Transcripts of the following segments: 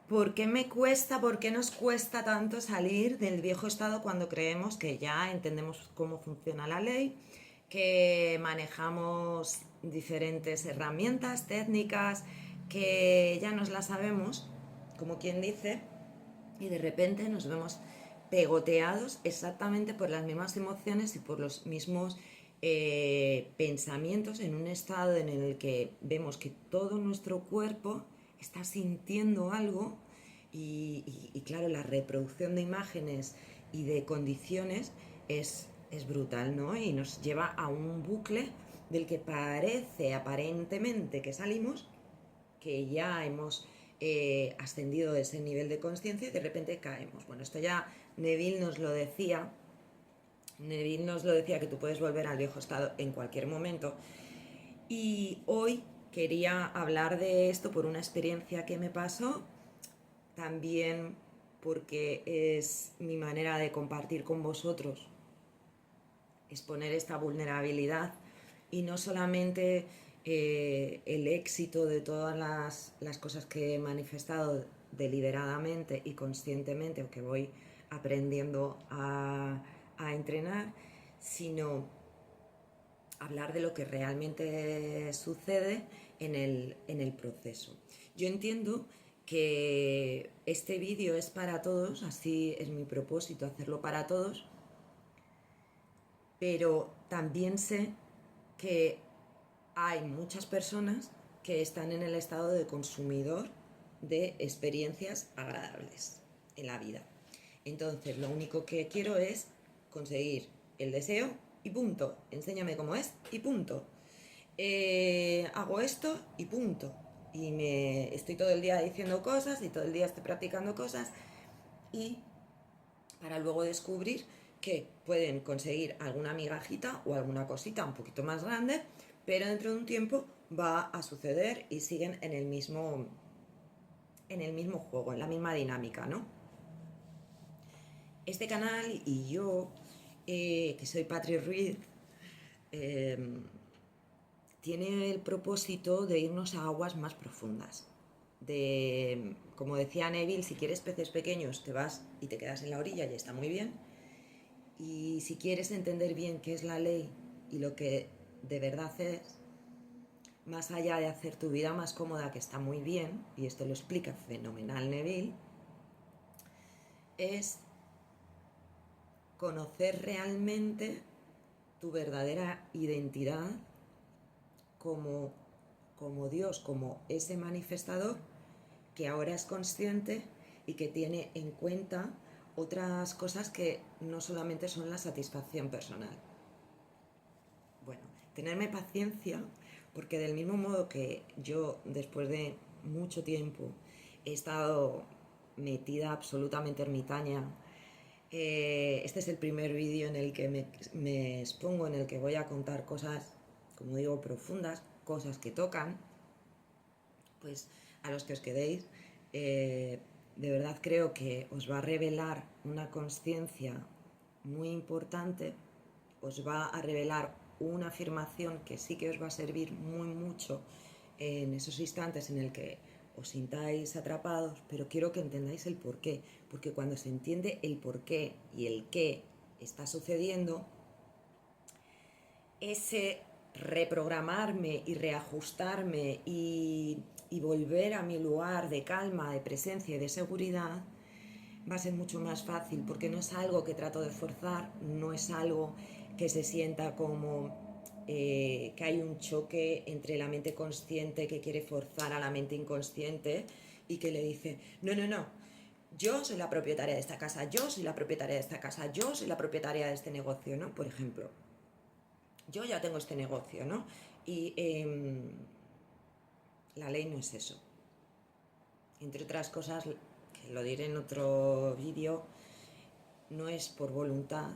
¿Por qué me cuesta, por qué nos cuesta tanto salir del viejo estado cuando creemos que ya entendemos cómo funciona la ley, que manejamos diferentes herramientas, técnicas, que ya nos las sabemos, como quien dice, y de repente nos vemos pegoteados exactamente por las mismas emociones y por los mismos pensamientos en un estado en el que vemos que todo nuestro cuerpo está sintiendo algo y claro, la reproducción de imágenes y de condiciones es brutal, ¿no? Y nos lleva a un bucle del que parece aparentemente que salimos, que ya hemos ascendido ese nivel de conciencia y de repente caemos. Bueno, esto ya Neville nos lo decía que tú puedes volver al viejo estado en cualquier momento. Y hoy quería hablar de esto por una experiencia que me pasó, también porque es mi manera de compartir con vosotros, exponer esta vulnerabilidad y no solamente el éxito de todas las cosas que he manifestado deliberadamente y conscientemente o que voy aprendiendo a entrenar, sino hablar de lo que realmente sucede en el proceso. Yo entiendo que este vídeo es para todos, así es mi propósito, hacerlo para todos, pero también sé que hay muchas personas que están en el estado de consumidor de experiencias agradables en la vida. Entonces, lo único que quiero es conseguir el deseo y punto. Enséñame cómo es y punto. Hago esto y punto. Y me estoy todo el día diciendo cosas y todo el día estoy practicando cosas y para luego descubrir que pueden conseguir alguna migajita o alguna cosita un poquito más grande, pero dentro de un tiempo va a suceder y siguen en el mismo juego, en la misma dinámica, ¿no? Este canal y yo, que soy Patri Ruiz, eh, tiene el propósito de irnos a aguas más profundas. De, como decía Neville, si quieres peces pequeños te vas y te quedas en la orilla y está muy bien. Y si quieres entender bien qué es la ley y lo que de verdad es, más allá de hacer tu vida más cómoda, que está muy bien, y esto lo explica fenomenal Neville, es conocer realmente tu verdadera identidad como, como Dios, como ese manifestador que ahora es consciente y que tiene en cuenta otras cosas que no solamente son la satisfacción personal. Bueno, tenerme paciencia, porque del mismo modo que yo después de mucho tiempo he estado metida absolutamente ermitaña, este es el primer vídeo en el que me expongo, en el que voy a contar cosas, como digo, profundas, cosas que tocan, pues a los que os quedéis, de verdad creo que os va a revelar una conciencia muy importante, os va a revelar una afirmación que sí que os va a servir muy mucho en esos instantes en el que os sintáis atrapados, pero quiero que entendáis el porqué, porque cuando se entiende el porqué y el qué está sucediendo, ese reprogramarme y reajustarme y volver a mi lugar de calma, de presencia y de seguridad va a ser mucho más fácil, porque no es algo que trato de forzar, no es algo que se sienta como que hay un choque entre la mente consciente que quiere forzar a la mente inconsciente y que le dice, no, no, no, yo soy la propietaria de esta casa, yo soy la propietaria de esta casa, yo soy la propietaria de este negocio, ¿no? Por ejemplo, yo ya tengo este negocio, ¿no? Y la ley no es eso. Entre otras cosas, que lo diré en otro vídeo, no es por voluntad,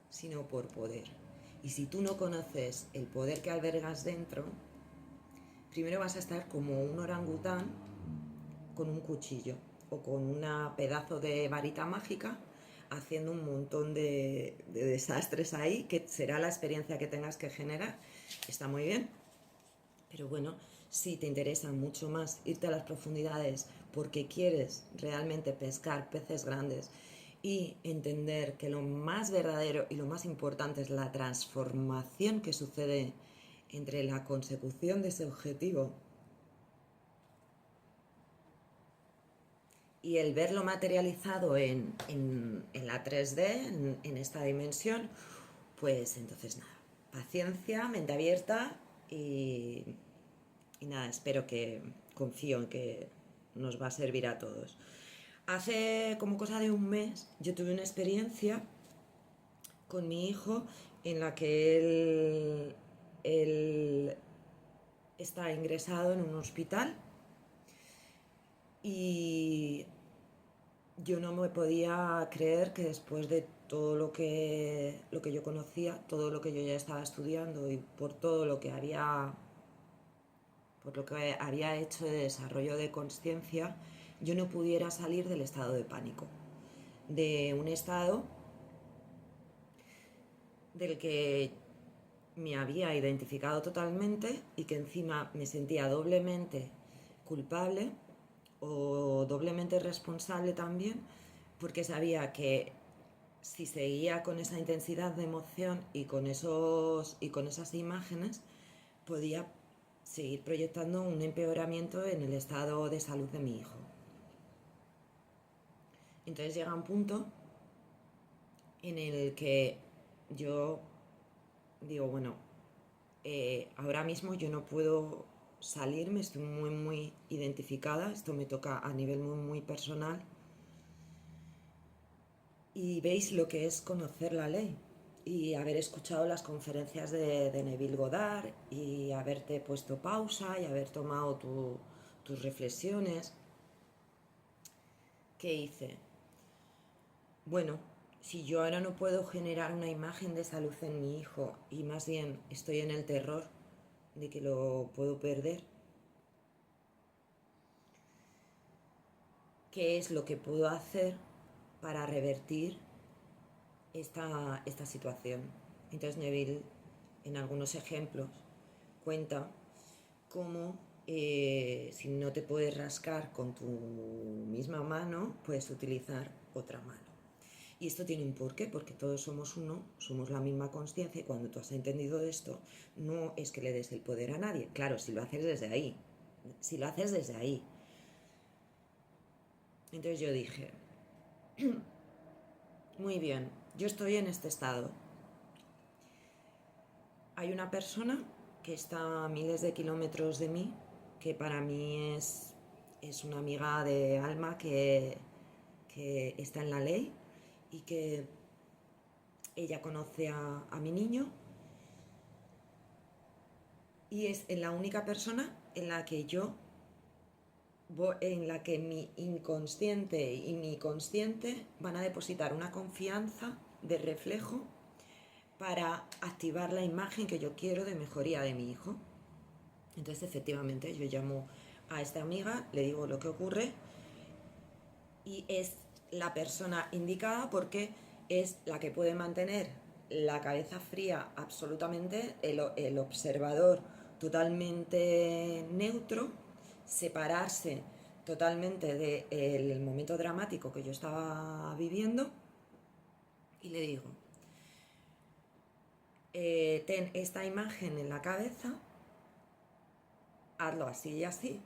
sino por poder. Y si tú no conoces el poder que albergas dentro, primero vas a estar como un orangután con un cuchillo o con un pedazo de varita mágica haciendo un montón de desastres ahí, que será la experiencia que tengas que generar. Está muy bien, pero bueno, Si te interesa mucho más irte a las profundidades porque quieres realmente pescar peces grandes y entender que lo más verdadero y lo más importante es la transformación que sucede entre la consecución de ese objetivo y el verlo materializado en la 3D, en esta dimensión, pues entonces nada, paciencia, mente abierta y nada, confío en que nos va a servir a todos. Hace como cosa de un mes yo tuve una experiencia con mi hijo en la que él está ingresado en un hospital y yo no me podía creer que después de todo lo que yo conocía, todo lo que yo ya estaba estudiando y por lo que había hecho de desarrollo de conciencia, yo no pudiera salir del estado de pánico, de un estado del que me había identificado totalmente y que encima me sentía doblemente culpable o doblemente responsable también, porque sabía que si seguía con esa intensidad de emoción y con esas imágenes, podía seguir proyectando un empeoramiento en el estado de salud de mi hijo. Entonces llega un punto en el que yo digo, bueno, ahora mismo yo no puedo salirme, estoy muy identificada, esto me toca a nivel muy personal. Y veis lo que es conocer la ley y haber escuchado las conferencias de Neville Goddard y haberte puesto pausa y haber tomado tus reflexiones. ¿Qué hice? Bueno, si yo ahora no puedo generar una imagen de salud en mi hijo y más bien estoy en el terror de que lo puedo perder, ¿qué es lo que puedo hacer para revertir esta situación? Entonces Neville, en algunos ejemplos, cuenta cómo si no te puedes rascar con tu misma mano, puedes utilizar otra mano. Y esto tiene un porqué, porque todos somos uno, somos la misma conciencia, y cuando tú has entendido esto, no es que le des el poder a nadie. Claro, si lo haces desde ahí. Si lo haces desde ahí. Entonces yo dije, muy bien, yo estoy en este estado. Hay una persona que está a miles de kilómetros de mí, que para mí es una amiga de alma que está en la ley y que ella conoce a mi niño y es la única persona en la que mi inconsciente y mi consciente van a depositar una confianza de reflejo para activar la imagen que yo quiero de mejoría de mi hijo. Entonces efectivamente yo llamo a esta amiga, le digo lo que ocurre y es la persona indicada porque es la que puede mantener la cabeza fría absolutamente, el observador totalmente neutro, separarse totalmente del momento dramático que yo estaba viviendo y le digo, ten esta imagen en la cabeza, hazlo así y así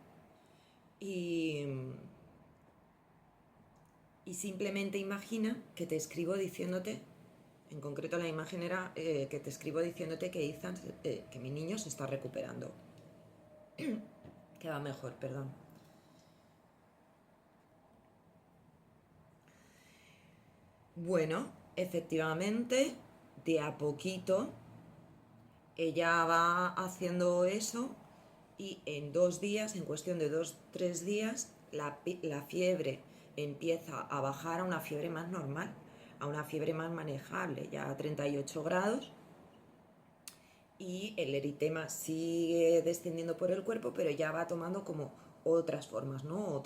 y simplemente imagina que te escribo diciéndote, en concreto la imagen era que te escribo diciéndote que Ethan, que mi niño se está recuperando. Que va mejor, perdón. Bueno, efectivamente, de a poquito, ella va haciendo eso y en 2 días, en cuestión de 2-3 días, la fiebre empieza a bajar a una fiebre más normal, a una fiebre más manejable, ya a 38 grados, y el eritema sigue descendiendo por el cuerpo, pero ya va tomando como otras formas, ¿no?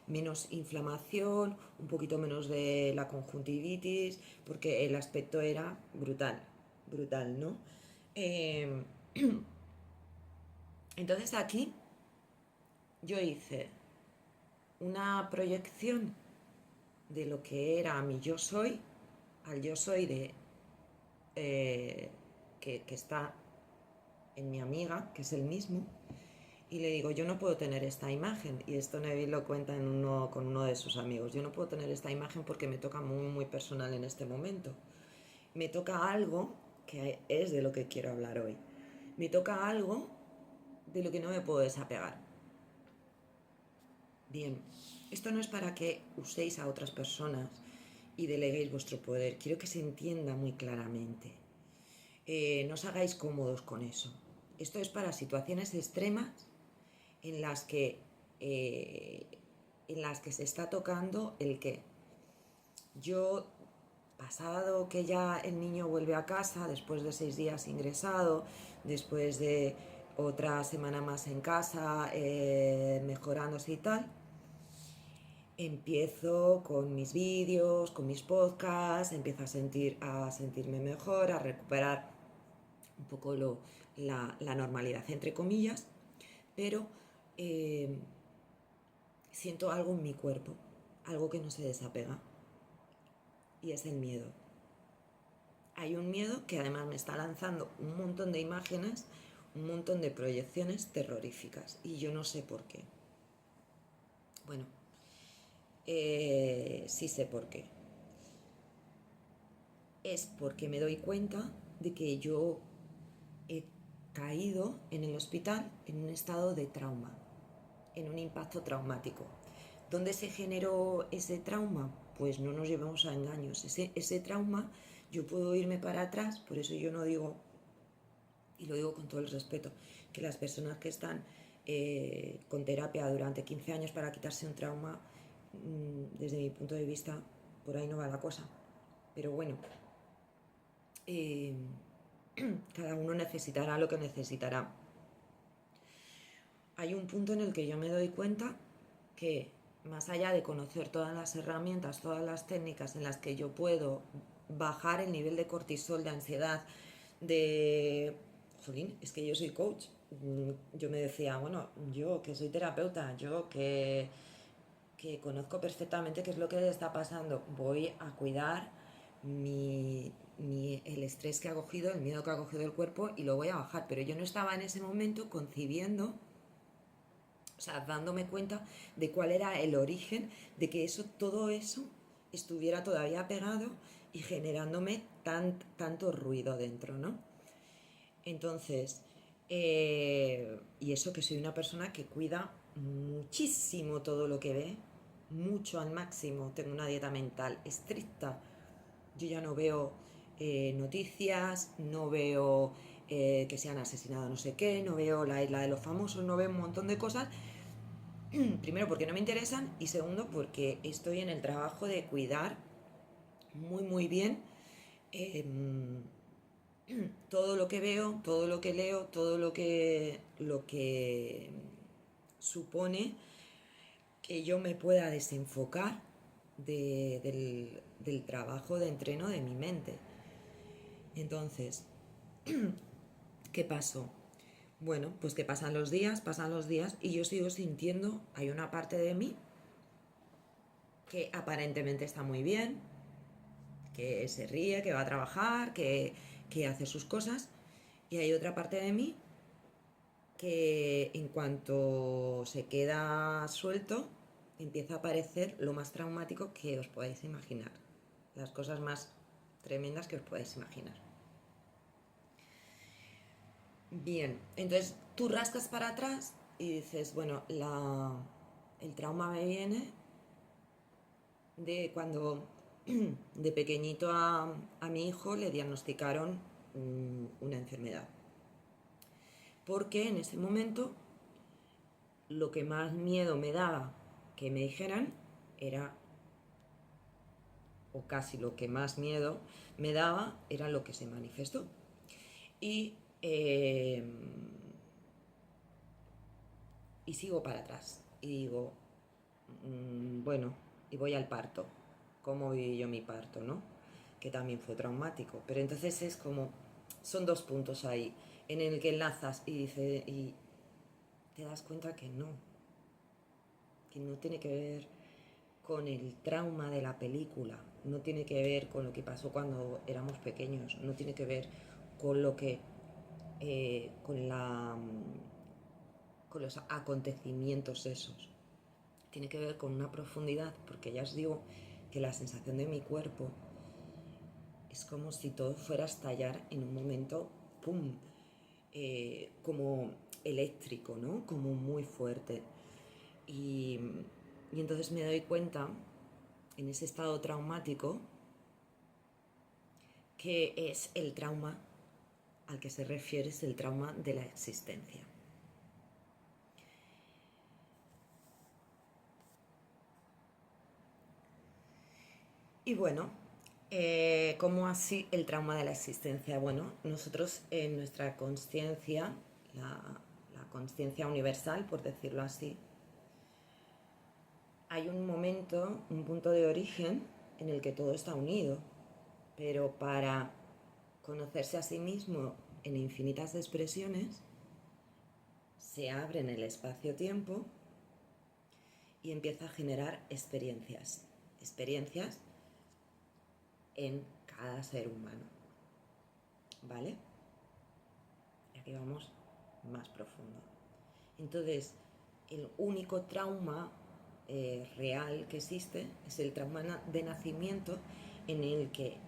Menos inflamación, un poquito menos de la conjuntivitis, porque el aspecto era brutal, brutal, ¿no? Entonces aquí yo hice una proyección de lo que era mi yo soy al yo soy de que está en mi amiga, que es el mismo, y le digo, yo no puedo tener esta imagen, y esto Neville lo cuenta con uno de sus amigos, yo no puedo tener esta imagen porque me toca muy, muy personal en este momento. Me toca algo que es de lo que quiero hablar hoy. Me toca algo de lo que no me puedo desapegar. Bien, esto no es para que uséis a otras personas y deleguéis vuestro poder. Quiero que se entienda muy claramente. No os hagáis cómodos con eso. Esto es para situaciones extremas en las que, eh, se está tocando el que yo, pasado que ya el niño vuelve a casa, después de 6 días ingresado, después de otra semana más en casa, mejorándose y tal, empiezo con mis vídeos, con mis podcasts, empiezo a sentirme mejor, a recuperar un poco la normalidad, entre comillas, pero eh, siento algo en mi cuerpo, algo que no se desapega, y es el miedo. Hay un miedo que además me está lanzando un montón de imágenes, un montón de proyecciones terroríficas, y yo no sé por qué. Bueno, sí sé por qué. Es porque me doy cuenta de que yo he caído en el hospital en un estado de trauma, en un impacto traumático. ¿Dónde se generó ese trauma? Pues no nos llevemos a engaños. Ese trauma, yo puedo irme para atrás, por eso yo no digo, y lo digo con todo el respeto, que las personas que están con terapia durante 15 años para quitarse un trauma, desde mi punto de vista, por ahí no va la cosa. Pero bueno, cada uno necesitará lo que necesitará. Hay un punto en el que yo me doy cuenta que, más allá de conocer todas las herramientas, todas las técnicas en las que yo puedo bajar el nivel de cortisol, de ansiedad, de... Jolín, es que yo soy coach. Yo me decía, bueno, yo que soy terapeuta, yo que conozco perfectamente qué es lo que le está pasando, voy a cuidar el estrés que ha cogido, el miedo que ha cogido el cuerpo, y lo voy a bajar. Pero yo no estaba en ese momento concibiendo, o sea, dándome cuenta de cuál era el origen de que todo eso estuviera todavía pegado y generándome tanto ruido dentro, ¿no? Entonces, y eso que soy una persona que cuida muchísimo todo lo que ve, mucho al máximo, tengo una dieta mental estricta. Yo ya no veo noticias, no veo que se han asesinado no sé qué, no veo la isla de los famosos, no veo un montón de cosas. Primero porque no me interesan, y segundo porque estoy en el trabajo de cuidar muy muy bien eh, todo lo que veo, todo lo que leo, todo lo que supone que yo me pueda desenfocar del trabajo de entreno de mi mente. Entonces, ¿qué pasó? Bueno, pues que pasan los días y yo sigo sintiendo, hay una parte de mí que aparentemente está muy bien, que se ríe, que va a trabajar, que hace sus cosas, y hay otra parte de mí que en cuanto se queda suelto empieza a aparecer lo más traumático que os podáis imaginar, las cosas más tremendas que os podáis imaginar. Bien, entonces tú rascas para atrás y dices, bueno, el trauma me viene de cuando de pequeñito a mi hijo le diagnosticaron una enfermedad. Porque en ese momento lo que más miedo me daba que me dijeran era, o casi lo que más miedo me daba, era lo que se manifestó. Y, y sigo para atrás y digo, bueno, y voy al parto. ¿Cómo viví yo mi parto, no? Que también fue traumático. Pero entonces es como, son dos puntos ahí, en el que enlazas y dice, te das cuenta que no tiene que ver con el trauma de la película, no tiene que ver con lo que pasó cuando éramos pequeños, no tiene que ver con lo que con los acontecimientos esos. Tiene que ver con una profundidad, porque ya os digo que la sensación de mi cuerpo es como si todo fuera a estallar en un momento, ¡pum! Como eléctrico, ¿no? Como muy fuerte. Y entonces me doy cuenta, en ese estado traumático, que es el trauma al que se refiere, es el trauma de la existencia. Y bueno, ¿cómo así el trauma de la existencia? Bueno, nosotros en nuestra conciencia, la conciencia universal, por decirlo así, hay un momento, un punto de origen en el que todo está unido, pero para conocerse a sí mismo en infinitas expresiones, se abre en el espacio-tiempo y empieza a generar experiencias en cada ser humano, ¿vale? Y aquí vamos más profundo. Entonces, el único trauma real que existe es el trauma de nacimiento, en el que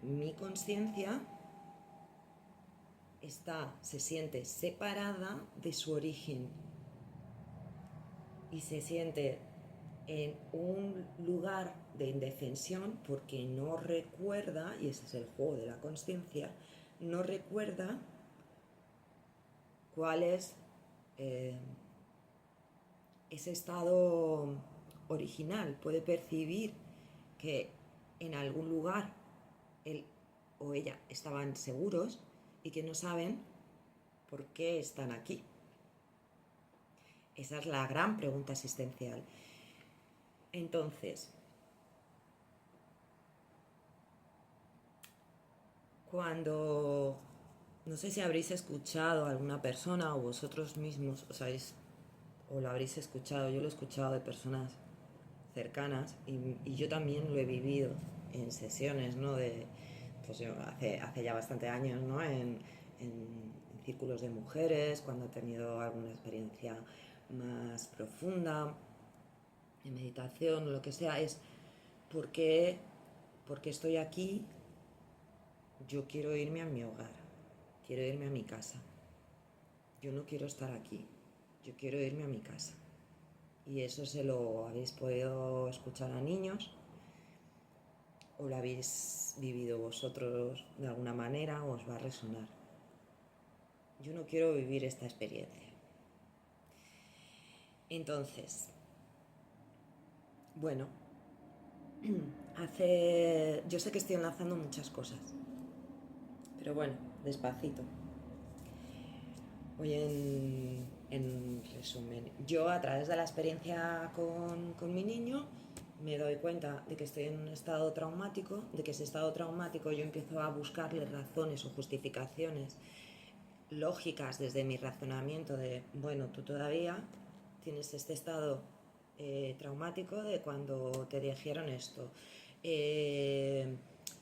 mi conciencia se siente separada de su origen y se siente en un lugar de indefensión porque no recuerda, y ese es el juego de la conciencia, no recuerda cuál es ese estado original. Puede percibir que en algún lugar él o ella estaban seguros y que no saben por qué están aquí. Esa es la gran pregunta existencial. Entonces, cuando, no sé si habréis escuchado a alguna persona o vosotros mismos o lo habréis escuchado, yo lo he escuchado de personas cercanas y yo también lo he vivido en sesiones, ¿no? Pues yo hace ya bastante años, ¿no? En círculos de mujeres, cuando he tenido alguna experiencia más profunda, en meditación o lo que sea, es porque estoy aquí. Yo quiero irme a mi hogar, quiero irme a mi casa. Yo no quiero estar aquí, yo quiero irme a mi casa. Y eso se lo habéis podido escuchar a niños o lo habéis vivido vosotros de alguna manera o os va a resonar. Yo no quiero vivir esta experiencia. Entonces, bueno, yo sé que estoy enlazando muchas cosas, pero bueno, despacito. Voy en resumen. Yo, a través de la experiencia con mi niño, me doy cuenta de que estoy en un estado traumático, de que ese estado traumático yo empiezo a buscarle razones o justificaciones lógicas desde mi razonamiento de, bueno, tú todavía tienes este estado traumático de cuando te dijeron esto.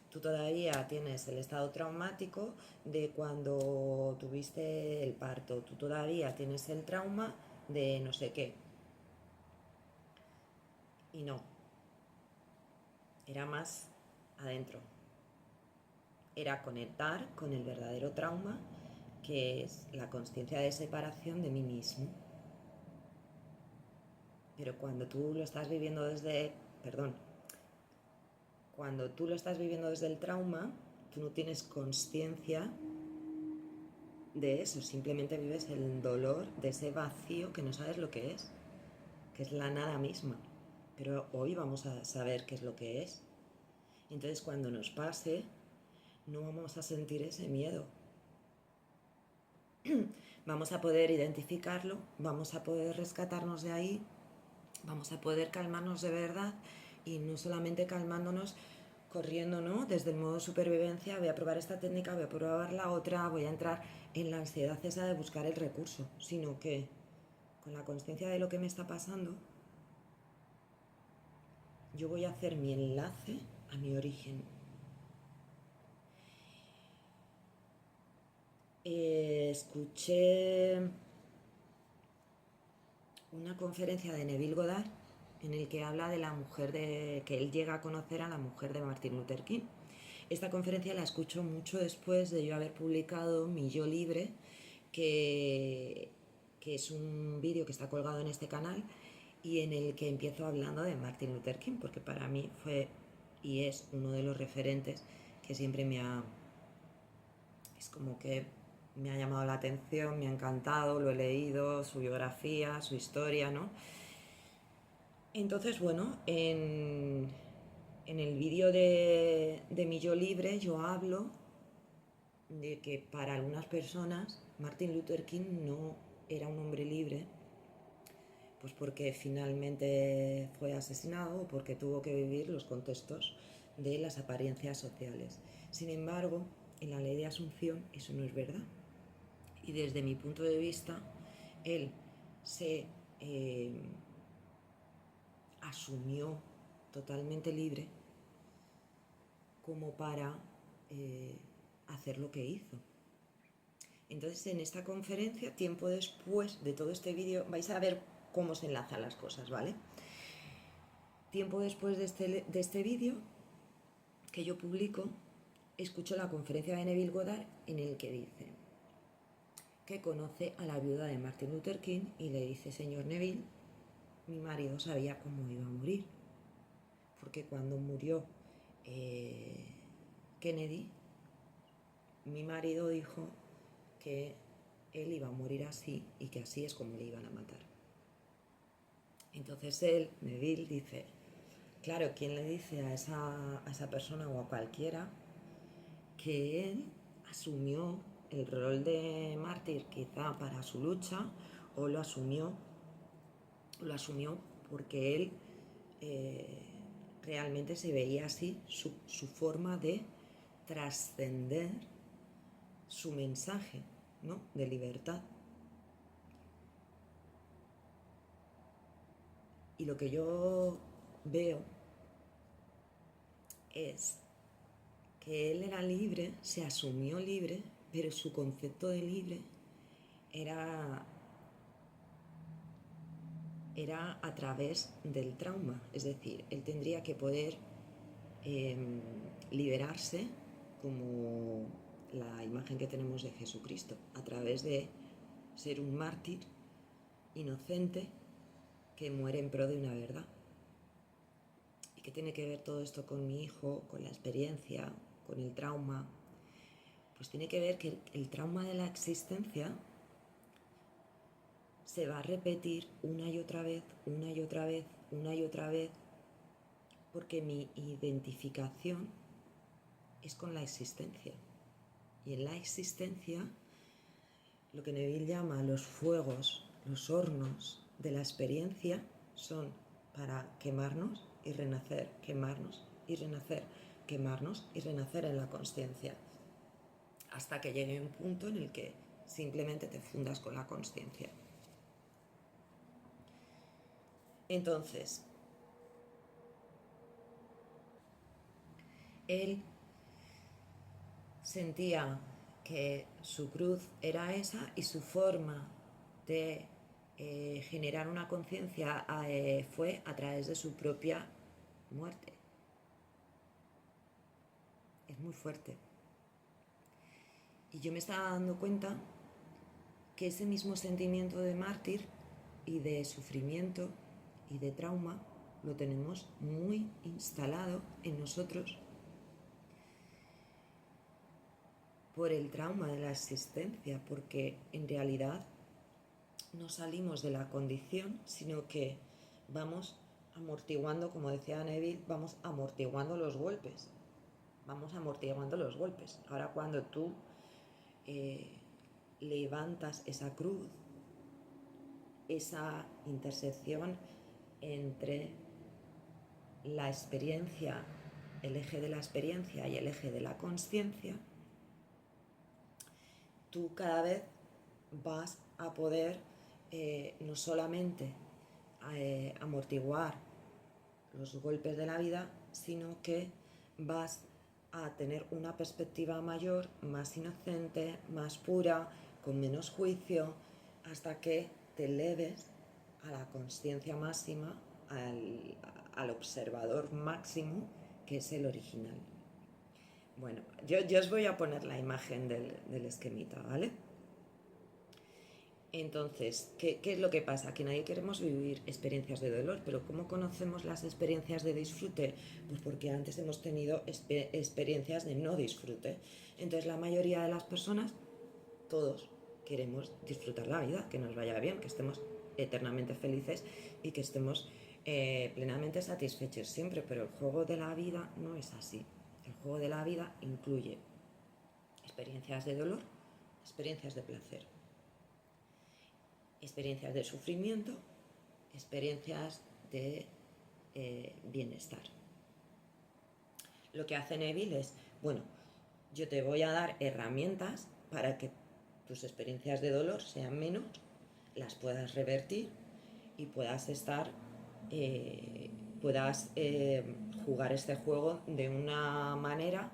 Tú todavía tienes el estado traumático de cuando tuviste el parto. Tú todavía tienes el trauma de no sé qué. Y no. Era más adentro. Era conectar con el verdadero trauma, que es la conciencia de separación de mí mismo. Pero cuando tú lo estás viviendo cuando tú lo estás viviendo desde el trauma, tú no tienes conciencia de eso, simplemente vives el dolor de ese vacío que no sabes lo que es la nada misma. Pero hoy vamos a saber qué es lo que es. Entonces, cuando nos pase, no vamos a sentir ese miedo. Vamos a poder identificarlo, vamos a poder rescatarnos de ahí, vamos a poder calmarnos de verdad, y no solamente calmándonos corriendo, ¿no? Desde el modo supervivencia, voy a probar esta técnica, voy a probar la otra, voy a entrar en la ansiedad esa de buscar el recurso, sino que con la consciencia de lo que me está pasando, yo voy a hacer mi enlace a mi origen. Escuché una conferencia de Neville Goddard en el que habla de la mujer que él llega a conocer a la mujer de Martin Luther King. Esta conferencia la escucho mucho después de yo haber publicado Mi Yo Libre, que es un vídeo que está colgado en este canal y en el que empiezo hablando de Martin Luther King, porque para mí fue y es uno de los referentes que siempre es como que me ha llamado la atención, me ha encantado, lo he leído, su biografía, su historia, ¿no? Entonces, bueno, en el vídeo de Mi Yo Libre yo hablo de que para algunas personas Martin Luther King no era un hombre libre, pues porque finalmente fue asesinado o porque tuvo que vivir los contextos de las apariencias sociales. Sin embargo, en la ley de Asunción eso no es verdad. Y desde mi punto de vista, él se asumió totalmente libre como para hacer lo que hizo. Entonces, en esta conferencia, tiempo después de todo este vídeo, vais a ver cómo se enlazan las cosas, ¿vale? Tiempo después de este vídeo que yo publico, escucho la conferencia de Neville Goddard en el que dice que conoce a la viuda de Martin Luther King y le dice: señor Neville, mi marido sabía cómo iba a morir, porque cuando murió Kennedy, mi marido dijo que él iba a morir así y que así es como le iban a matar. Entonces él, Neville, dice: claro, ¿quién le dice a esa persona o a cualquiera que él asumió el rol de mártir quizá para su lucha, o lo asumió porque él realmente se veía así, su forma de trascender su mensaje, ¿no?, de libertad? Y lo que yo veo es que él era libre, se asumió libre, pero su concepto de libre era a través del trauma. Es decir, él tendría que poder liberarse, como la imagen que tenemos de Jesucristo, a través de ser un mártir inocente que muere en pro de una verdad. ¿Y qué tiene que ver todo esto con mi hijo, con la experiencia, con el trauma? Pues tiene que ver que el trauma de la existencia se va a repetir una y otra vez, una y otra vez, una y otra vez, porque mi identificación es con la existencia. Y en la existencia, lo que Neville llama los fuegos, los hornos de la experiencia, son para quemarnos y renacer, quemarnos y renacer, quemarnos y renacer en la consciencia, hasta que llegue un punto en el que simplemente te fundas con la consciencia. Entonces, él sentía que su cruz era esa y su forma de generar una conciencia fue a través de su propia muerte. Es muy fuerte. Y yo me estaba dando cuenta que ese mismo sentimiento de mártir y de sufrimiento y de trauma lo tenemos muy instalado en nosotros por el trauma de la existencia, porque en realidad no salimos de la condición, sino que vamos amortiguando, como decía Neville, vamos amortiguando los golpes. Ahora, cuando tú levantas esa cruz, esa intersección entre la experiencia, el eje de la experiencia y el eje de la consciencia, tú cada vez vas a poder no solamente amortiguar los golpes de la vida, sino que vas a tener una perspectiva mayor, más inocente, más pura, con menos juicio, hasta que te eleves a la consciencia máxima, al observador máximo, que es el original. Bueno, yo os voy a poner la imagen del esquemita, ¿vale? Entonces, ¿qué es lo que pasa? Que nadie queremos vivir experiencias de dolor, pero ¿cómo conocemos las experiencias de disfrute? Pues porque antes hemos tenido experiencias de no disfrute. Entonces, la mayoría de las personas, todos, queremos disfrutar la vida, que nos vaya bien, que estemos eternamente felices y que estemos plenamente satisfechos siempre, pero el juego de la vida no es así. El juego de la vida incluye experiencias de dolor, experiencias de placer, experiencias de sufrimiento, experiencias de bienestar. Lo que hace Neville es, bueno, yo te voy a dar herramientas para que tus experiencias de dolor sean menos, las puedas revertir y puedas estar, jugar este juego de una manera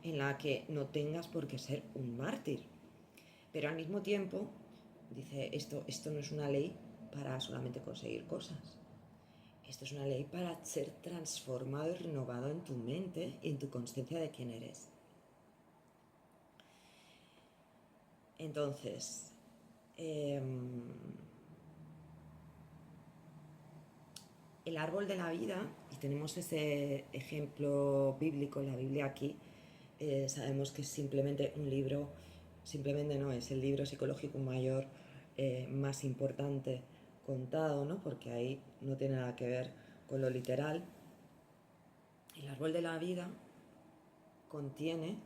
en la que no tengas por qué ser un mártir. Pero al mismo tiempo, dice, esto no es una ley para solamente conseguir cosas. Esto es una ley para ser transformado y renovado en tu mente y en tu conciencia de quién eres. Entonces, el árbol de la vida, y tenemos ese ejemplo bíblico en la Biblia aquí, sabemos que es simplemente un libro, simplemente no, es el libro psicológico mayor más importante contado, ¿no? Porque ahí no tiene nada que ver con lo literal. El árbol de la vida contiene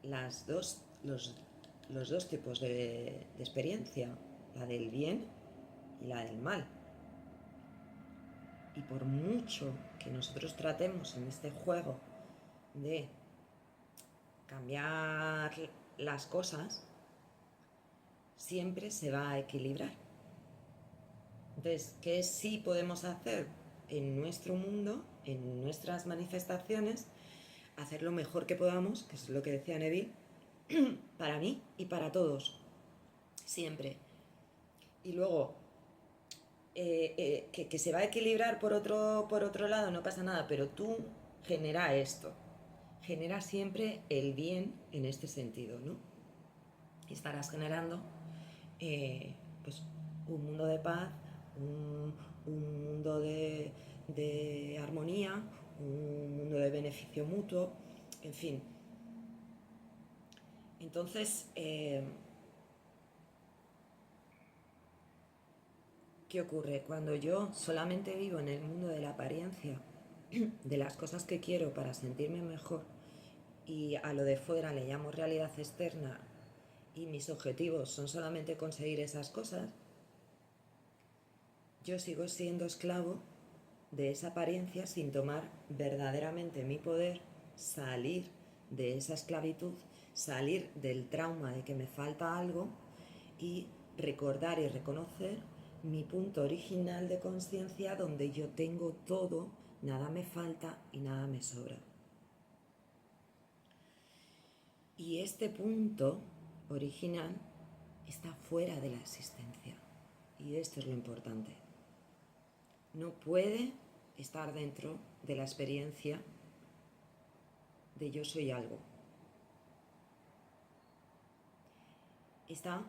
los dos tipos de experiencia, la del bien y la del mal. Y por mucho que nosotros tratemos en este juego de cambiar las cosas, siempre se va a equilibrar. Entonces, ¿qué sí podemos hacer en nuestro mundo, en nuestras manifestaciones? Hacer lo mejor que podamos, que es lo que decía Neville, para mí y para todos, siempre. Y luego, que se va a equilibrar por otro lado, no pasa nada, pero tú genera esto, genera siempre el bien en este sentido, ¿no? Y estarás generando pues un mundo de paz, un mundo de armonía, un mundo de beneficio mutuo, en fin. Entonces, ¿qué ocurre? Cuando yo solamente vivo en el mundo de la apariencia, de las cosas que quiero para sentirme mejor, y a lo de fuera le llamo realidad externa, y mis objetivos son solamente conseguir esas cosas, yo sigo siendo esclavo de esa apariencia sin tomar verdaderamente mi poder, salir de esa esclavitud, salir del trauma de que me falta algo y recordar y reconocer mi punto original de conciencia donde yo tengo todo, nada me falta y nada me sobra. Y este punto original está fuera de la existencia. Y esto es lo importante. No puede estar dentro de la experiencia de yo soy algo. Está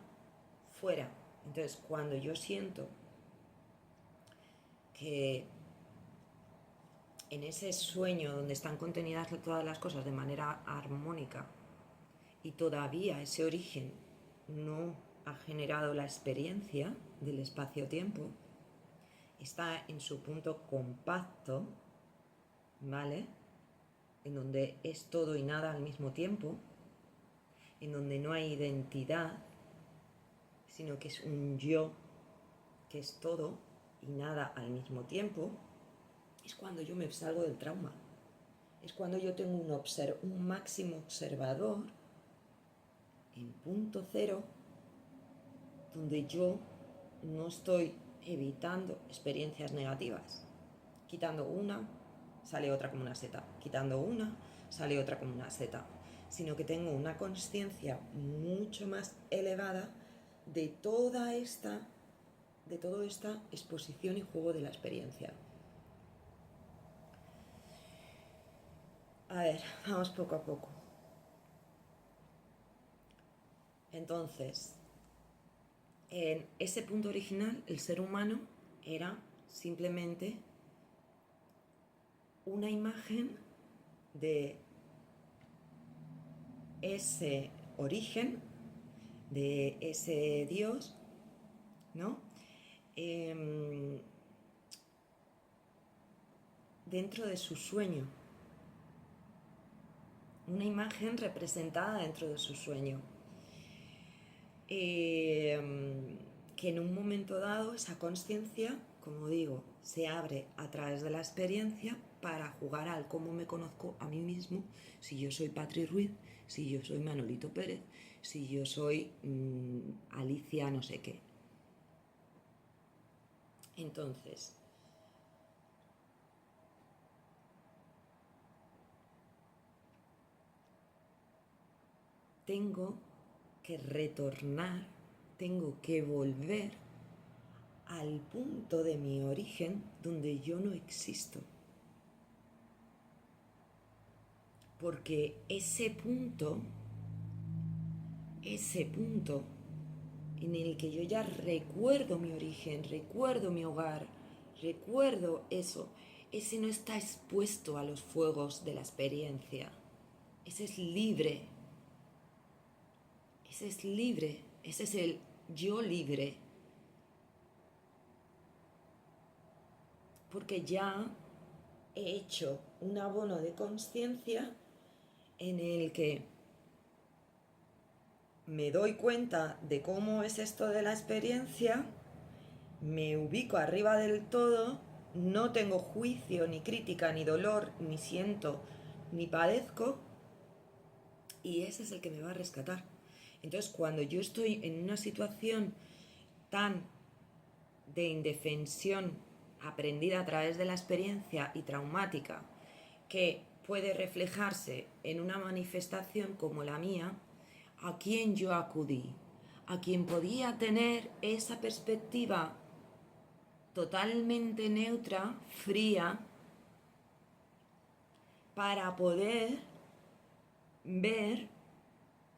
fuera. Entonces, cuando yo siento que en ese sueño donde están contenidas todas las cosas de manera armónica y todavía ese origen no ha generado la experiencia del espacio-tiempo, está en su punto compacto, ¿vale? En donde es todo y nada al mismo tiempo, en donde no hay identidad, sino que es un yo que es todo y nada al mismo tiempo, es cuando yo me salgo del trauma. Es cuando yo tengo un máximo observador en punto cero, donde yo no estoy evitando experiencias negativas. Quitando una, sale otra como una seta. Quitando una, sale otra como una seta. Sino que tengo una conciencia mucho más elevada de toda esta exposición y juego de la experiencia. A ver, vamos poco a poco. Entonces, en ese punto original, el ser humano era simplemente una imagen de ese origen, de ese Dios, ¿no? Dentro de su sueño. Una imagen representada dentro de su sueño. Que en un momento dado esa conciencia, como digo, se abre a través de la experiencia para jugar al cómo me conozco a mí mismo, si yo soy Patri Ruiz, si yo soy Manolito Pérez, si yo soy Alicia no sé qué. Entonces, tengo que retornar, tengo que volver al punto de mi origen donde yo no existo. Porque ese punto en el que yo ya recuerdo mi origen, recuerdo mi hogar, recuerdo eso, ese no está expuesto a los fuegos de la experiencia. Ese es libre. Ese es libre. Ese es el yo libre. Porque ya he hecho un abono de conciencia en el que me doy cuenta de cómo es esto de la experiencia, me ubico arriba del todo, no tengo juicio, ni crítica, ni dolor, ni siento, ni padezco, y ese es el que me va a rescatar. Entonces, cuando yo estoy en una situación tan de indefensión aprendida a través de la experiencia y traumática, que puede reflejarse en una manifestación como la mía, ¿a quién yo acudí? A quien podía tener esa perspectiva totalmente neutra, fría, para poder ver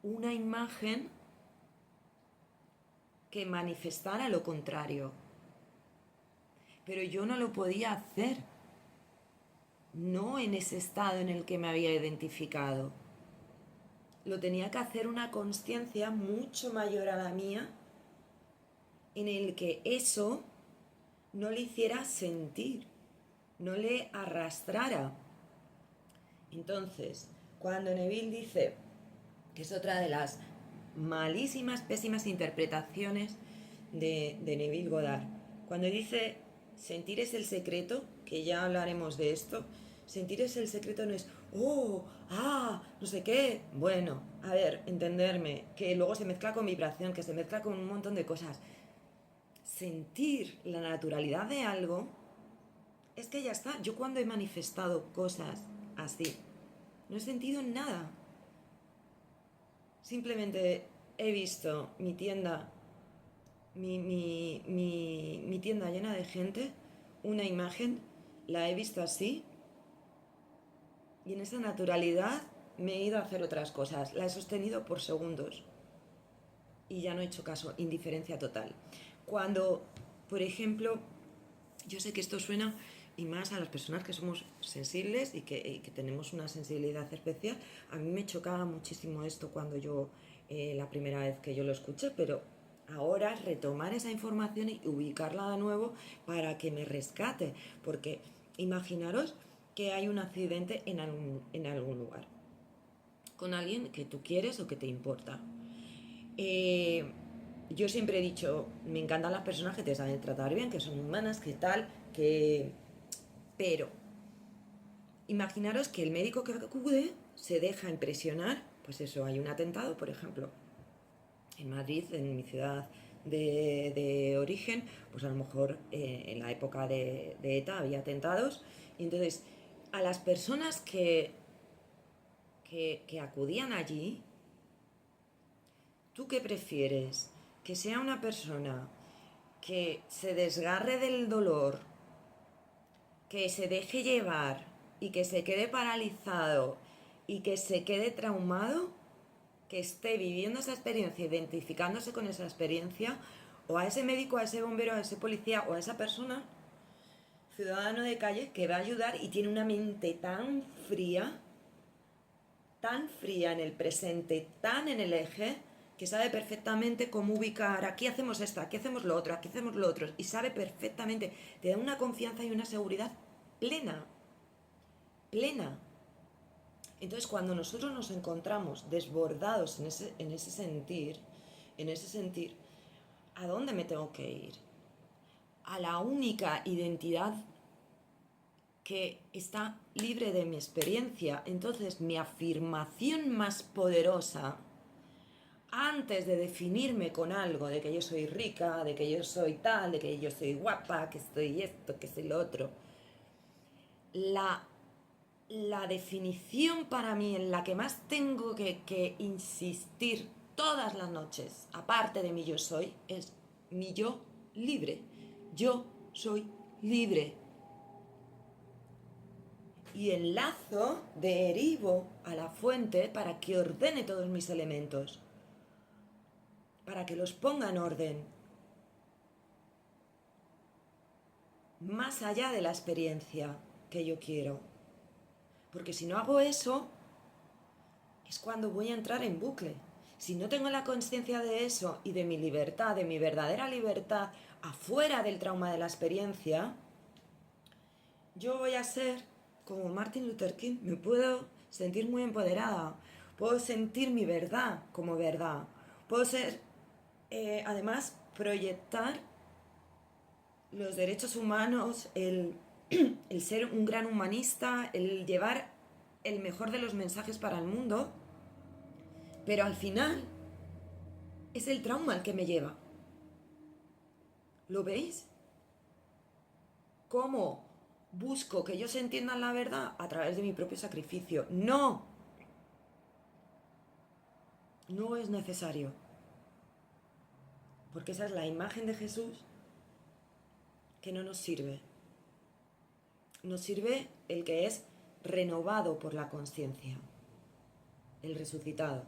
una imagen que manifestara lo contrario. Pero yo no lo podía hacer, no en ese estado en el que me había identificado. Lo tenía que hacer una conciencia mucho mayor a la mía, en el que eso no le hiciera sentir, no le arrastrara. Entonces, cuando Neville dice, que es otra de las malísimas, pésimas interpretaciones de Neville Goddard, cuando dice sentir es el secreto, que ya hablaremos de esto, sentir es el secreto no es, no sé qué. Bueno, a ver, entenderme, que luego se mezcla con vibración, que se mezcla con un montón de cosas. Sentir la naturalidad de algo es que ya está. Yo cuando he manifestado cosas así, no he sentido nada. Simplemente he visto mi tienda, mi tienda llena de gente, una imagen, la he visto así, y en esa naturalidad me he ido a hacer otras cosas. La he sostenido por segundos y ya no he hecho caso, indiferencia total. Cuando, por ejemplo, yo sé que esto suena, y más a las personas que somos sensibles y que tenemos una sensibilidad especial, a mí me chocaba muchísimo esto cuando yo, la primera vez que yo lo escuché, pero ahora es retomar esa información y ubicarla de nuevo para que me rescate, porque imaginaros que hay un accidente en algún lugar, con alguien que tú quieres o que te importa. Yo siempre he dicho, me encantan las personas que te saben tratar bien, que son humanas, que tal, que... Pero, imaginaros que el médico que acude se deja impresionar, pues eso, hay un atentado, por ejemplo, en Madrid, en mi ciudad de origen, pues a lo mejor en la época de ETA había atentados. Y entonces, a las personas que acudían allí, ¿tú qué prefieres? Que sea una persona que se desgarre del dolor, que se deje llevar y que se quede paralizado y que se quede traumado, que esté viviendo esa experiencia, identificándose con esa experiencia, o a ese médico, a ese bombero, a ese policía o a esa persona, ciudadano de calle, que va a ayudar y tiene una mente tan fría en el presente, tan en el eje, que sabe perfectamente cómo ubicar, aquí hacemos esto, aquí hacemos lo otro, aquí hacemos lo otro, y sabe perfectamente, te da una confianza y una seguridad plena, plena. Entonces, cuando nosotros nos encontramos desbordados en ese sentir, ¿a dónde me tengo que ir? A la única identidad que está libre de mi experiencia. Entonces, mi afirmación más poderosa, antes de definirme con algo, de que yo soy rica, de que yo soy tal, de que yo soy guapa, que estoy esto, que soy lo otro, la definición para mí en la que más tengo que insistir todas las noches, aparte de mi yo soy, es mi yo libre. Yo soy libre. Y enlazo, derivo a la fuente para que ordene todos mis elementos, para que los ponga en orden, más allá de la experiencia que yo quiero. Porque si no hago eso, es cuando voy a entrar en bucle. Si no tengo la conciencia de eso y de mi libertad, de mi verdadera libertad, afuera del trauma de la experiencia, yo voy a ser como Martin Luther King. Me puedo sentir muy empoderada, puedo sentir mi verdad como verdad, puedo ser, además, proyectar los derechos humanos, el ser un gran humanista, el llevar el mejor de los mensajes para el mundo, pero al final es el trauma el que me lleva. ¿Lo veis? ¿Cómo busco que ellos entiendan la verdad? A través de mi propio sacrificio. No, no es necesario. Porque esa es la imagen de Jesús que no nos sirve. Nos sirve el que es renovado por la conciencia, el resucitado.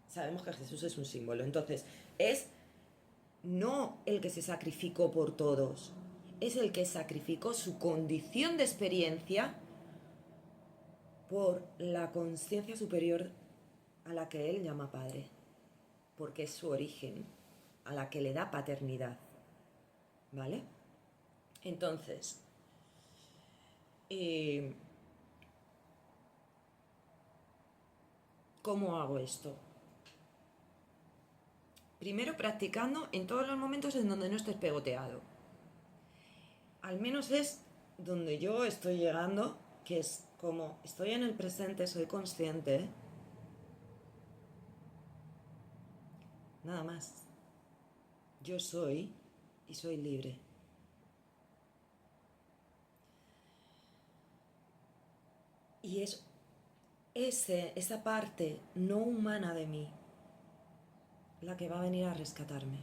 Sabemos que Jesús es un símbolo, entonces es no el que se sacrificó por todos, es el que sacrificó su condición de experiencia por la conciencia superior a la que él llama Padre, porque es su origen, a la que le da paternidad. ¿Vale? Entonces, ¿cómo hago esto? Primero practicando en todos los momentos en donde no estés pegoteado. Al menos es donde yo estoy llegando, que es como estoy en el presente, soy consciente. Nada más. Yo soy y soy libre. Y es esa parte no humana de mí la que va a venir a rescatarme,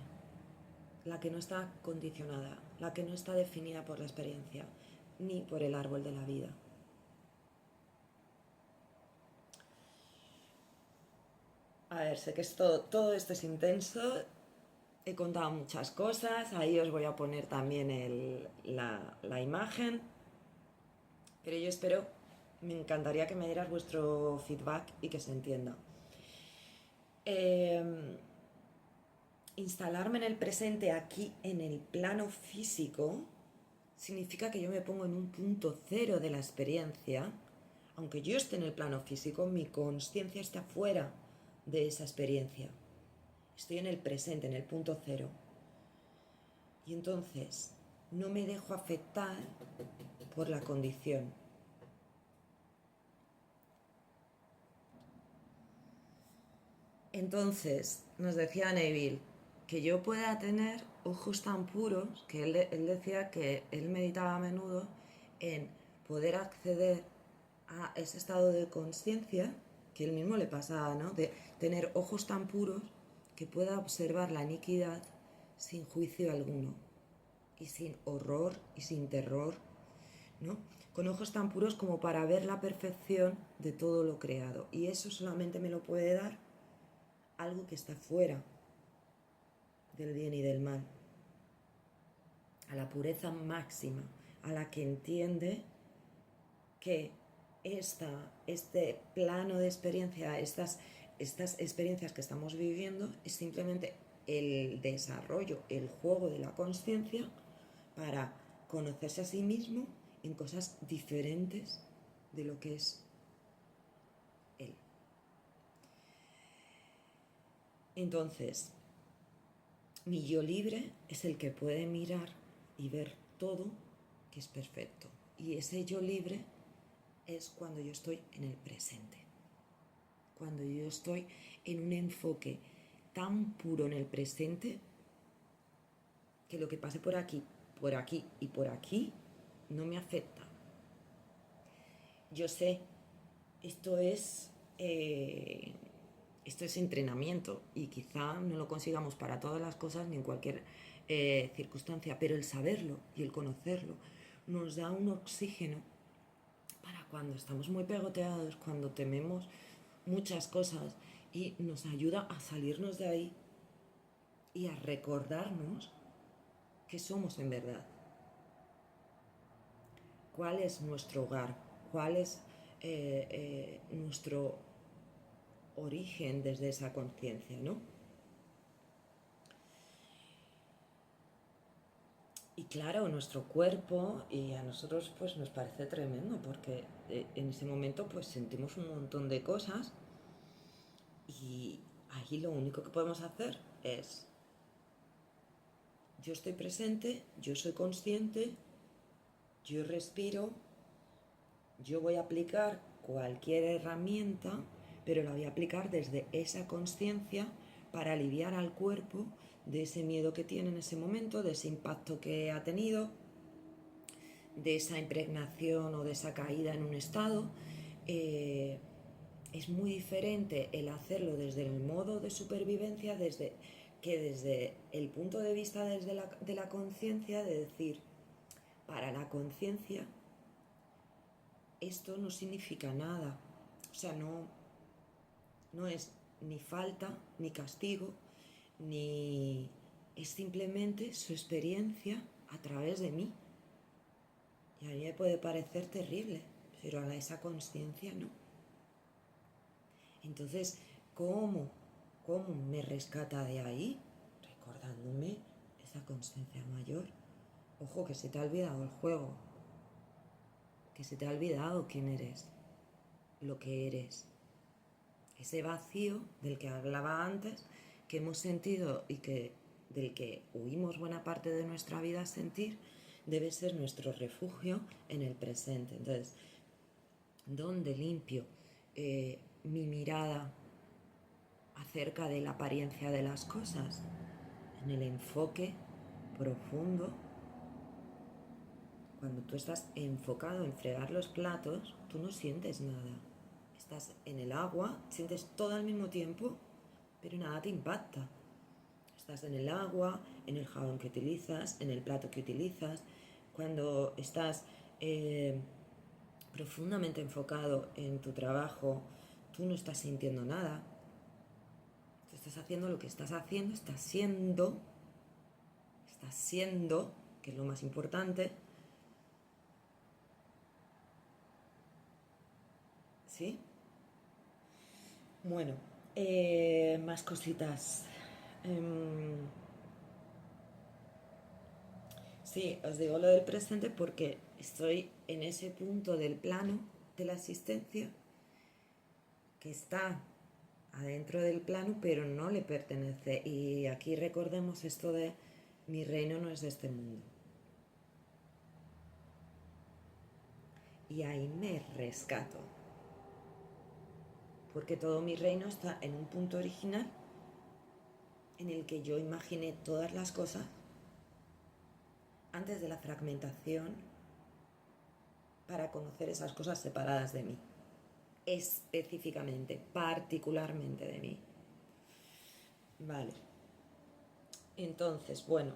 la que no está condicionada, la que no está definida por la experiencia ni por el árbol de la vida. A ver, sé que todo esto es intenso, he contado muchas cosas, ahí os voy a poner también la imagen, pero yo espero, me encantaría que me dieras vuestro feedback y que se entienda. Instalarme en el presente aquí en el plano físico significa que yo me pongo en un punto cero de la experiencia. Aunque yo esté en el plano físico, mi conciencia está fuera de esa experiencia. Estoy en el presente, en el punto cero. Y entonces no me dejo afectar por la condición. Entonces, nos decía Neville que yo pueda tener ojos tan puros, que él decía que él meditaba a menudo en poder acceder a ese estado de conciencia que él mismo le pasaba, ¿no? De tener ojos tan puros que pueda observar la iniquidad sin juicio alguno y sin horror y sin terror, ¿no? Con ojos tan puros como para ver la perfección de todo lo creado. Y eso solamente me lo puede dar algo que está fuera del bien y del mal, a la pureza máxima, a la que entiende que este plano de experiencia, estas experiencias que estamos viviendo es simplemente el desarrollo, el juego de la conciencia para conocerse a sí mismo en cosas diferentes de lo que es él. Entonces, mi yo libre es el que puede mirar y ver todo que es perfecto. Y ese yo libre es cuando yo estoy en el presente. Cuando yo estoy en un enfoque tan puro en el presente que lo que pase por aquí y por aquí no me afecta. Yo sé, esto es entrenamiento y quizá no lo consigamos para todas las cosas ni en cualquier circunstancia, pero el saberlo y el conocerlo nos da un oxígeno para cuando estamos muy pegoteados, cuando tememos muchas cosas, y nos ayuda a salirnos de ahí y a recordarnos que somos en verdad. ¿Cuál es nuestro hogar? ¿Cuál es nuestro origen desde esa conciencia, ¿no? Y claro, nuestro cuerpo y a nosotros pues nos parece tremendo porque en ese momento pues sentimos un montón de cosas y ahí lo único que podemos hacer es yo estoy presente, yo soy consciente, yo respiro, yo voy a aplicar cualquier herramienta, pero la voy a aplicar desde esa conciencia para aliviar al cuerpo de ese miedo que tiene en ese momento, de ese impacto que ha tenido, de esa impregnación o de esa caída en un estado. Es muy diferente el hacerlo desde el modo de supervivencia que desde el punto de vista de la conciencia, de decir, para la conciencia esto no significa nada. O sea, no es ni falta, ni castigo, ni es simplemente su experiencia a través de mí. Y a mí me puede parecer terrible, pero a esa conciencia no. Entonces, ¿cómo me rescata de ahí? Recordándome esa conciencia mayor. Ojo, que se te ha olvidado el juego, que se te ha olvidado quién eres, lo que eres. Ese vacío del que hablaba antes, que hemos sentido y del que huimos buena parte de nuestra vida a sentir, debe ser nuestro refugio en el presente. Entonces, ¿dónde limpio mi mirada acerca de la apariencia de las cosas? En el enfoque profundo. Cuando tú estás enfocado en fregar los platos, tú no sientes nada. Estás en el agua, sientes todo al mismo tiempo, pero nada te impacta. Estás en el agua, en el jabón que utilizas, en el plato que utilizas. Cuando estás profundamente enfocado en tu trabajo, tú no estás sintiendo nada. Tú estás haciendo lo que estás haciendo, estás siendo, que es lo más importante. ¿Sí? Bueno, más cositas. Sí, os digo lo del presente porque estoy en ese punto del plano de la existencia que está adentro del plano, pero no le pertenece. Y aquí recordemos esto de mi reino no es de este mundo. Y ahí me rescato. porque todo mi reino está en un punto original en el que yo imaginé todas las cosas antes de la fragmentación para conocer esas cosas separadas de mí, específicamente, particularmente de mí. Vale. Entonces, bueno,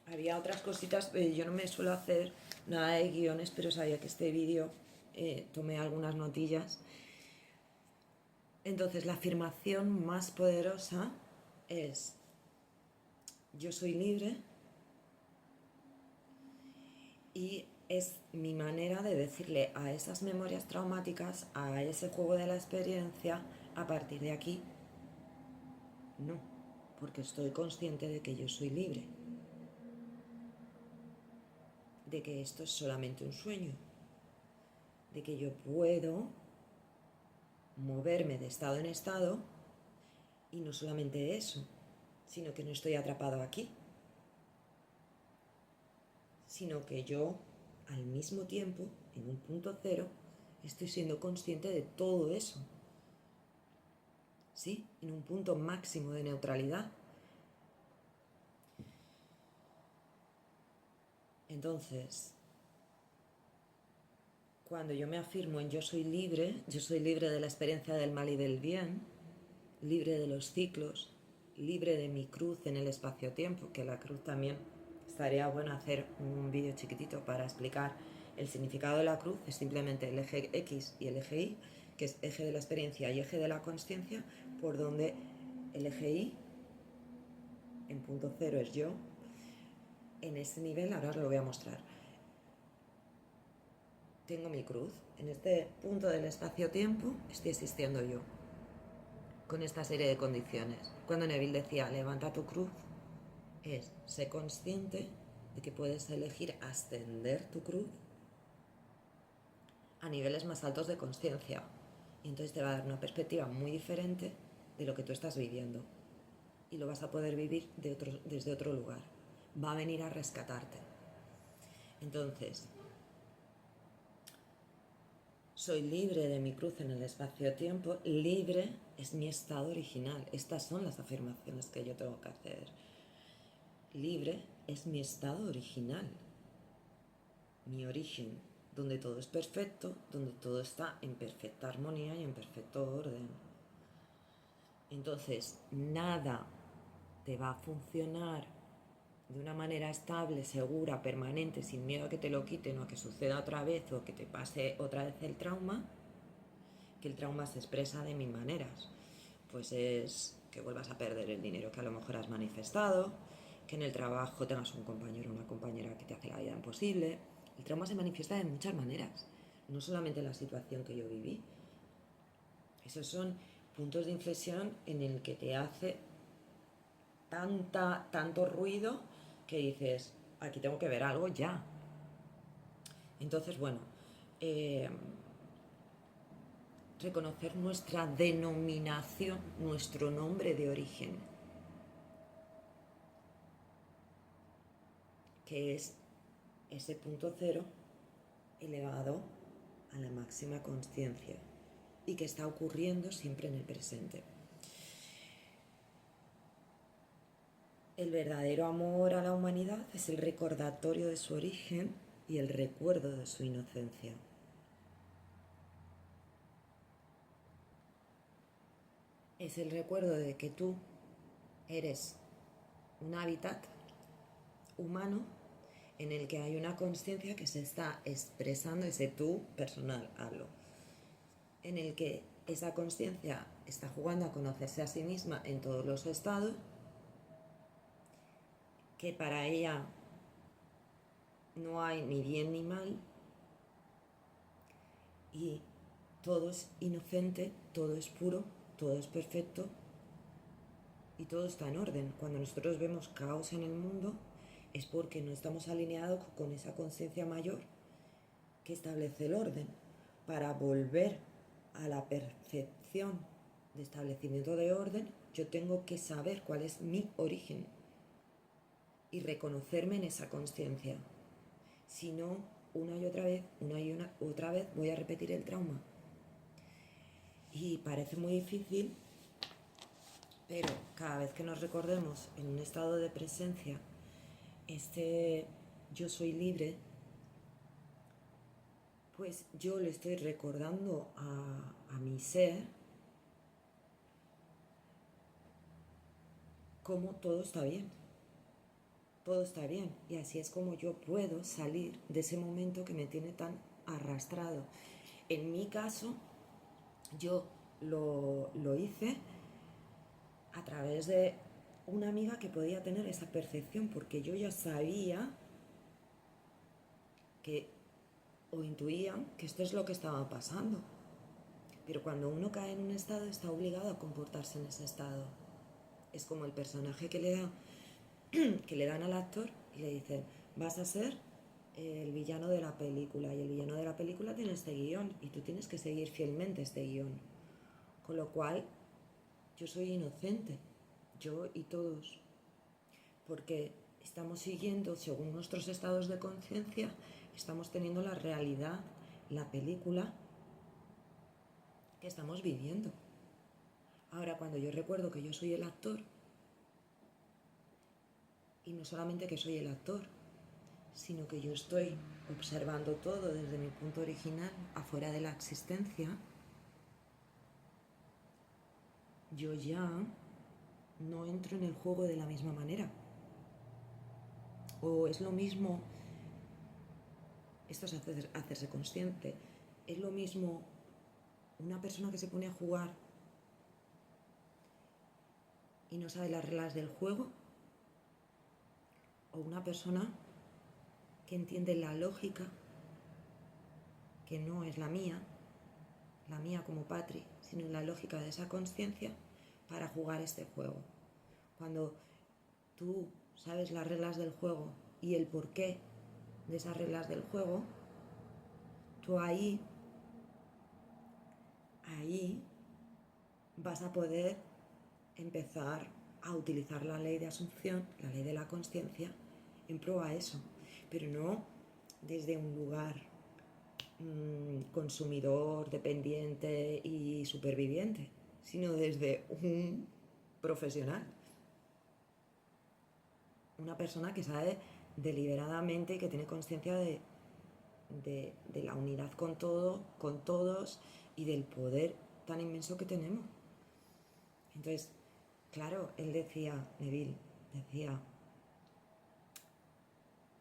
había otras cositas, yo no me suelo hacer nada de guiones, pero sabía que este vídeo tomé algunas notillas. Entonces, la afirmación más poderosa es: yo soy libre, y es mi manera de decirle a esas memorias traumáticas, a ese juego de la experiencia, a partir de aquí, no, porque estoy consciente de que yo soy libre, de que esto es solamente un sueño, de que yo puedo moverme de estado en estado, y no solamente eso, sino que no estoy atrapado aquí, sino que yo, al mismo tiempo, en un punto cero, estoy siendo consciente de todo eso. ¿Sí? En un punto máximo de neutralidad. Entonces, cuando yo me afirmo en yo soy libre de la experiencia del mal y del bien, libre de los ciclos, libre de mi cruz en el espacio-tiempo, que la cruz también estaría bueno hacer un vídeo chiquitito para explicar el significado de la cruz. Es simplemente el eje X y el eje Y, que es eje de la experiencia y eje de la consciencia, por donde el eje Y en punto cero es yo. En ese nivel, ahora os lo voy a mostrar, tengo mi cruz. En este punto del espacio-tiempo estoy existiendo yo, con esta serie de condiciones. Cuando Neville decía, levanta tu cruz, es, sé consciente de que puedes elegir ascender tu cruz a niveles más altos de consciencia. Y entonces te va a dar una perspectiva muy diferente de lo que tú estás viviendo. Y lo vas a poder vivir desde otro lugar. Va a venir a rescatarte. Entonces, soy libre de mi cruz en el espacio-tiempo. Libre es mi estado original. Estas son las afirmaciones que yo tengo que hacer. Libre es mi estado original, mi origen, donde todo es perfecto, donde todo está en perfecta armonía y en perfecto orden. Entonces, nada te va a funcionar de una manera estable, segura, permanente, sin miedo a que te lo quiten o a que suceda otra vez o que te pase otra vez el trauma, que el trauma se expresa de mil maneras. Pues es que vuelvas a perder el dinero que a lo mejor has manifestado, que en el trabajo tengas un compañero o una compañera que te hace la vida imposible. El trauma se manifiesta de muchas maneras, no solamente la situación que yo viví. Esos son puntos de inflexión en el que te hace tanto ruido que dices, aquí tengo que ver algo ya. Entonces, bueno, reconocer nuestra denominación, nuestro nombre de origen, que es ese punto cero elevado a la máxima consciencia y que está ocurriendo siempre en el presente. El verdadero amor a la humanidad es el recordatorio de su origen y el recuerdo de su inocencia. Es el recuerdo de que tú eres un hábitat humano en el que hay una consciencia que se está expresando, ese tú personal, hablo, en el que esa consciencia está jugando a conocerse a sí misma en todos los estados, que para ella no hay ni bien ni mal, y todo es inocente, todo es puro, todo es perfecto y todo está en orden. Cuando nosotros vemos caos en el mundo es porque no estamos alineados con esa conciencia mayor que establece el orden. Para volver a la percepción de establecimiento de orden, yo tengo que saber cuál es mi origen y reconocerme en esa conciencia. Si no, una y otra vez, otra vez voy a repetir el trauma. Y parece muy difícil, pero cada vez que nos recordemos en un estado de presencia este yo soy libre, pues yo le estoy recordando a mi ser cómo todo está bien. Todo está bien. Y así es como yo puedo salir de ese momento que me tiene tan arrastrado. En mi caso, yo lo hice a través de una amiga que podía tener esa percepción, porque yo ya sabía que, o intuía que esto es lo que estaba pasando. Pero cuando uno cae en un estado, está obligado a comportarse en ese estado. Es como el personaje que le dan al actor y le dicen, vas a ser el villano de la película, y el villano de la película tiene este guión y tú tienes que seguir fielmente este guión. Con lo cual, yo soy inocente, yo y todos, porque estamos siguiendo, según nuestros estados de conciencia, estamos teniendo la realidad, la película que estamos viviendo. Ahora, cuando yo recuerdo que yo soy el actor, y no solamente que soy el actor, sino que yo estoy observando todo desde mi punto original, afuera de la existencia, yo ya no entro en el juego de la misma manera. O es lo mismo, esto es hacerse consciente, es lo mismo una persona que se pone a jugar y no sabe las reglas del juego, o una persona que entiende la lógica, que no es la mía como Patri, sino la lógica de esa conciencia para jugar este juego. Cuando tú sabes las reglas del juego y el porqué de esas reglas del juego, tú ahí vas a poder empezar a utilizar la ley de asunción, la ley de la consciencia, en pro a eso, pero no desde un lugar consumidor, dependiente y superviviente, sino desde un profesional, una persona que sabe deliberadamente y que tiene conciencia de la unidad con todo, con todos, y del poder tan inmenso que tenemos. Entonces, claro, él decía, Neville, decía,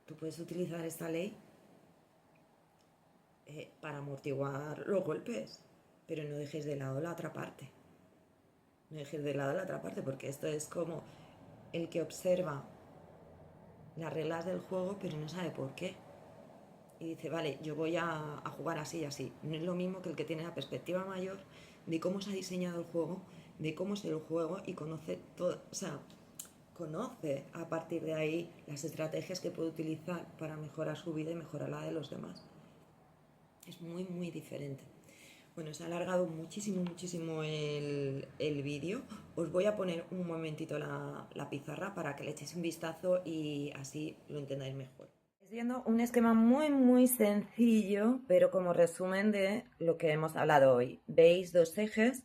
tú puedes utilizar esta ley para amortiguar los golpes, pero no dejes de lado la otra parte. No dejes de lado la otra parte, porque esto es como el que observa las reglas del juego, pero no sabe por qué. Y dice, vale, yo voy a jugar así y así. No es lo mismo que el que tiene la perspectiva mayor de cómo se ha diseñado el juego, de cómo es el juego, y conoce todo, o sea, conoce a partir de ahí las estrategias que puede utilizar para mejorar su vida y mejorar la de los demás. Es muy, muy diferente. Bueno, se ha alargado muchísimo, muchísimo el vídeo. Os voy a poner un momentito la pizarra para que le echéis un vistazo y así lo entendáis mejor. Estáis viendo un esquema muy, muy sencillo, pero como resumen de lo que hemos hablado hoy. Veis dos ejes,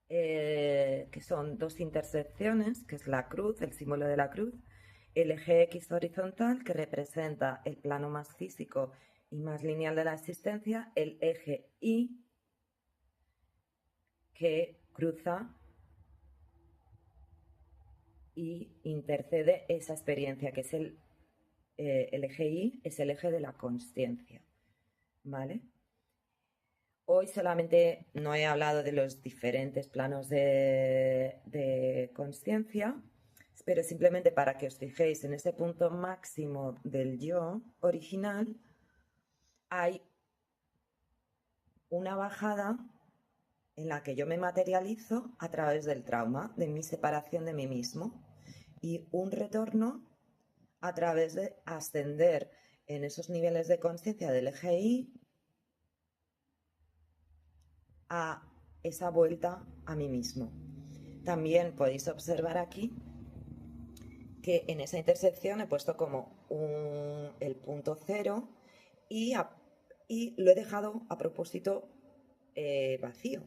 que son dos intersecciones, que es la cruz, el símbolo de la cruz, el eje X horizontal, que representa el plano más físico y más lineal de la existencia, el eje Y, que cruza y intercede esa experiencia, que es el eje Y, es el eje de la consciencia, ¿vale? Hoy solamente no he hablado de los diferentes planos de consciencia, pero simplemente para que os fijéis en ese punto máximo del yo original, hay una bajada en la que yo me materializo a través del trauma, de mi separación de mí mismo, y un retorno a través de ascender en esos niveles de conciencia del eje Y a esa vuelta a mí mismo. También podéis observar aquí que en esa intersección he puesto como el punto cero, y, y lo he dejado a propósito vacío.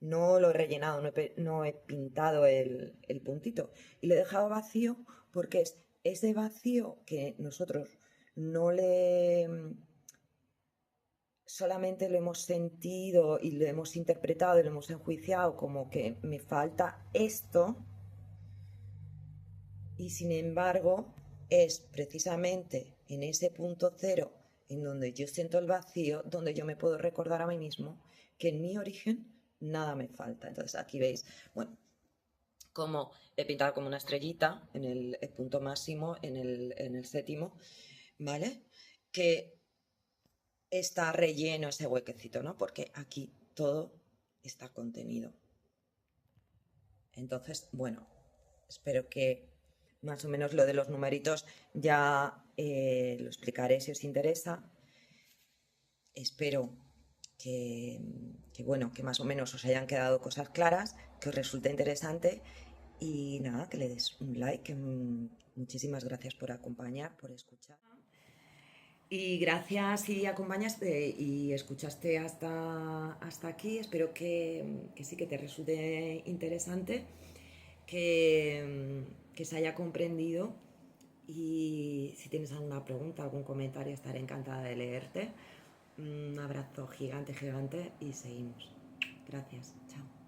No lo he rellenado, no he pintado el puntito. Y lo he dejado vacío porque es ese vacío que nosotros no le solamente lo hemos sentido y lo hemos interpretado y lo hemos enjuiciado como que me falta esto, y sin embargo es precisamente en ese punto cero en donde yo siento el vacío, donde yo me puedo recordar a mí mismo que en mi origen nada me falta. Entonces aquí veis, bueno, como he pintado como una estrellita en el punto máximo, en el séptimo, ¿vale? Que está relleno ese huequecito, ¿no? Porque aquí todo está contenido. Entonces, bueno, espero que más o menos lo de los numeritos ya lo explicaré si os interesa. Espero bueno, que más o menos os hayan quedado cosas claras, que os resulte interesante y nada, que le des un like. Muchísimas gracias por acompañar, por escuchar. Y gracias si acompañaste y escuchaste hasta aquí. Espero que sí que te resulte interesante, que se haya comprendido. Y si tienes alguna pregunta, algún comentario, estaré encantada de leerte. Un abrazo gigante, gigante y seguimos. Gracias. Chao.